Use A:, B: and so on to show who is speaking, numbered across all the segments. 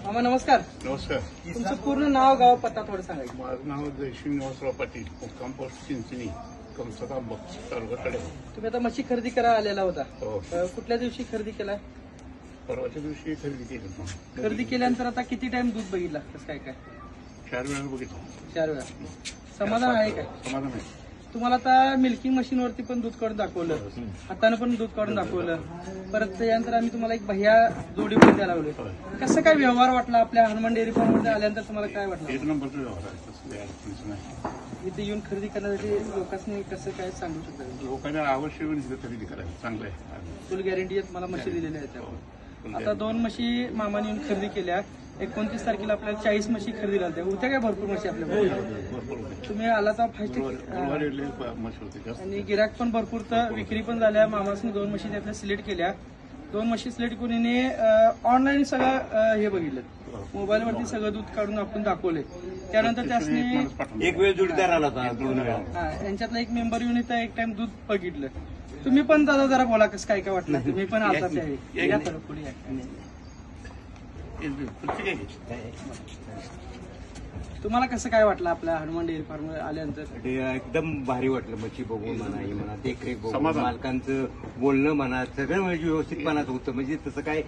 A: मामा नमस्कार.
B: नमस्कार.
A: तुमचं पूर्ण नाव गाव पत्ता थोडं सांगायचं.
B: माझं नाव जयश्री निवासराव पाटील, मुक्काम पोस्ट चिंचणी, कमसदा तालुका कडे.
A: तुम्ही आता म्हशी खरेदी करायला आलेला होता.
B: हो.
A: कुठल्या दिवशी खरेदी केला?
B: परवाच्या दिवशी खरेदी केली.
A: खरेदी केल्यानंतर आता किती टाइम दूध बघितला? कसं काय काय?
B: 4 वेळा बघितलं.
A: 4 वेळा. समाधान आहे काय?
B: समाधान आहे.
A: तुम्हाला आता मिल्किंग मशीनवरती पण दूध काढून दाखवलं, हातानं पण दूध काढून दाखवलं, परत त्यानंतर आम्ही तुम्हाला एक भैया जोडी पण द्यायला लावले. कसं काय व्यवहार वाटला आपल्या हनुमान डेअरी फार्म मध्ये आल्यानंतर? तुम्हाला काय वाटलं?
B: 1 नंबरचा व्यवहार आहे. तसं काही अडचणीचं नाही.
A: इथे येऊन खरेदी करण्यासाठी लोकांनी कसं काय सांगू शकता?
B: लोकांना आवश्यक इथं खरेदी करायला चांगलं आहे.
A: फुल गॅरंटी मला म्हशी दिलेल्या आहेत त्यावर. आता 2 म्हशी मामाने येऊन खरेदी केल्या. 29 तारखेला आपल्याला 40 म्हशी खरेदी झाल्या. होत्या काय भरपूर म्हशी आपल्याकडे? तुम्ही आला तर फास्ट आणि गिराक पण भरपूर, तर विक्री पण झाल्या. मामासने 2 म्हशी त्यातल्या सिलेक्ट केल्या. 2 म्हशी सिलेक्ट करून ऑनलाईन सगळं हे बघितलं, मोबाईलवरती सगळं दूध काढून आपण दाखवले. त्यानंतर त्यासने
C: एक वेळ जोडीदार आला होता.
A: यांच्यातला एक मेंबर येऊन इथं एक टाइम दूध बघितलं. तुम्ही पण दादा जरा बोला, कसं काय काय वाटलं? तुम्ही पण आता पुढे तुम्हाला कसं काय वाटलं आपल्या हनुमान डेअरी फार्म आल्यानंतर?
C: एकदम भारी वाटलं. मच्छी बघून म्हणा, हे म्हणा, देखरेख बघून, मालकांचं बोलणं म्हणा, सगळं म्हणजे व्यवस्थितपणाचं होतं. म्हणजे तसं काय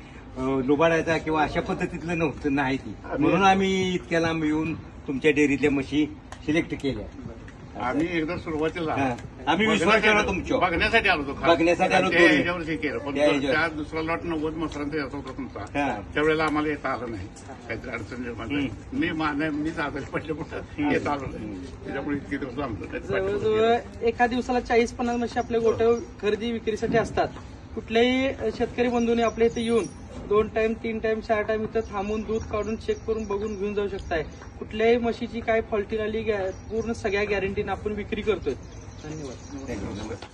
C: लुबाडायचा किंवा अशा पद्धतीतलं नव्हतं, नाही ती. म्हणून आम्ही इतक्या लांब येऊन तुमच्या डेअरीतल्या म्हशी सिलेक्ट केल्या.
B: आम्ही एकदा सुरुवातीला
C: आम्ही विश्वास ठेवला तुमच्या
B: बघण्यासाठी आलो होतो.
C: बघण्यासाठी आलो होतो.
B: ह्याच्यावर हे केलं, पण त्या दुसरा लॉट 90 मसरांचा याचा होता तुमचा. त्यावेळेला आम्हाला येता आलं नाही. काहीतरी अडचण निर्माण झाली. मीच आजारी पडले, कुठं येत आलो नाही. त्याच्यामुळे इतके दिवस लांबलो.
A: जवळजवळ एका दिवसाला 40-50 म्हशी आपल्या गोठ्यावर खरेदी विक्रीसाठी असतात. कुठल्याही शेतकरी बंधूंनी आपल्या इथे येऊन 2 टाइम 3 टाइम 4 टाइम इथं थांबून दूध काढून चेक करून बघून घेऊन जाऊ शकताय. कुठल्याही म्हशीची काय फॉल्टी आली पूर्ण सगळ्या गॅरंटीने आपण विक्री करतोय. धन्यवाद.